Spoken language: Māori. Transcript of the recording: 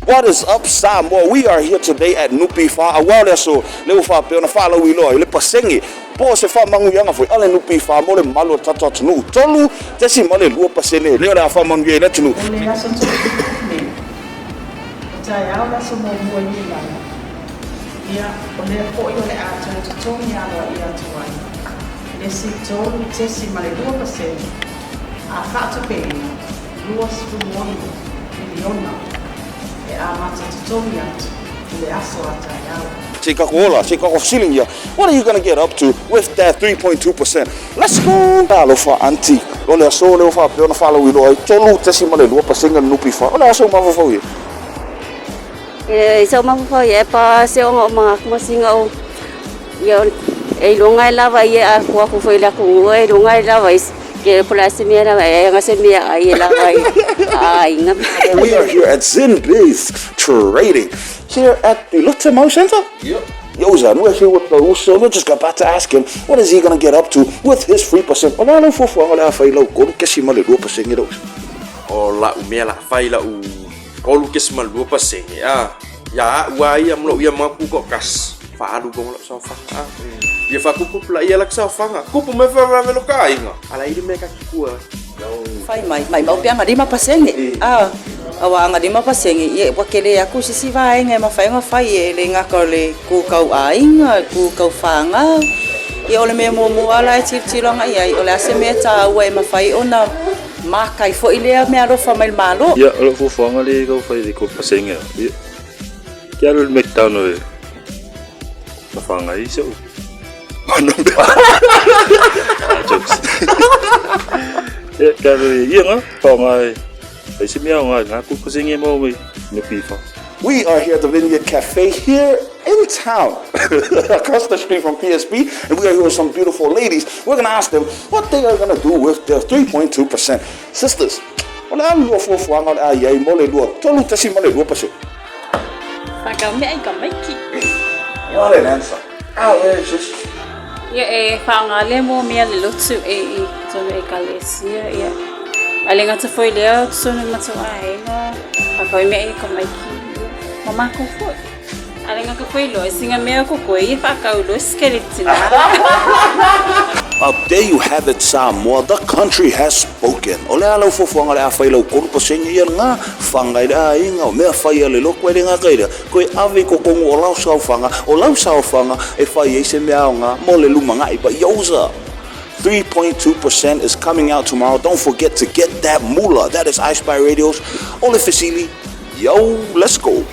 What is up, Samoa? We are here today at Nupi Fa. Awale so le Faafefea na fa lau ilo le pasene. Po se fa mangu yanga foi ale Nupi Fa mo le malo tata tunu. Tolu te si male lua pasene. Le ora fa mangu ye na tunu. Le aso tonu me. Tai au la so mo mo ni la. Ia ole po yo le ato to ya lo ia tuai. Le si tonu te si male lua pasene. A fa to pe. Lua su mo miliona. What are you going to get up to with that 3.2%? Let's go. Talo fa anti. Ole aso le fa pe na fala wi lo. Tolu te si male lua pasenga Nupi Fa. Ole aso ma fa wi. So ma fa ye pa se o ma ma singa o. Yo e longa lava ye a ko ko foi la ko e longa lava ke plasmia na e nga se mia ai lava ai nga. We are here at Zinbiz Trading here at the Lutamo Center. Yep. Yozan, we're here with the Uso. We just got about to ask him what is he going to get up to with his 3%. Ola lo fofo ola fa ilo ko ke si male 2% ngido. Ola umela fai la u kolu ke smal 2% ya wa ia mlo ia maku ko kas fa alu gong la sa fa ia fa ku la ia la sa fa ku pu me fa me lo kai nga ala ile me ka ku Fai mai mau pianga di ma pasenge. Awa nga di ma pasenge ye wakele aku sisi vai ngai ma fai le nga ko le ku kau ainga ku kau fanga. Ye ole me mo ala chi longa ye ole ase me ta we ma fai ona ma kai fo ile me aro fa mai malo. Ya lo fu fanga le ko fai di ko pasenge. Kia lo McDonald e. Ma fanga iso. Ano ba? Jokes. Kalau nga fanga ai se mea nga ku pasenge mo me Nupi Fa. We are here at the Vineyard Cafe here in town, across the street from PSP, and we are here with some beautiful ladies. We're going to ask them what they are going to do with their 3.2%. Sisters, wala lo fo nga ai mo le lo. Tolu te si mo le 2%. Pagka me ai kamaki. What an answer. Is this? Ye fangale mo me le lutsu so e kalesia ya. Alinga te foi leo so no matso ai no. Pagka me ai kamaki. Mama ko fo. Alinga ko foi lo singa me ko ko e fa ka lo skeleton. Up there you have it, Samoa. The country has spoken. Ole alo fofo ngale afai lo ko pasenge ia nga fangai da inga me afai le lo ko nga kaida. Ko ave ko kongo olau sao fanga e fai ese me nga mo le luma nga iba yoza. 3.2% is coming out tomorrow. Don't forget to get that moolah. That is iSpy Radio's Ole Fasili. Yo, let's go.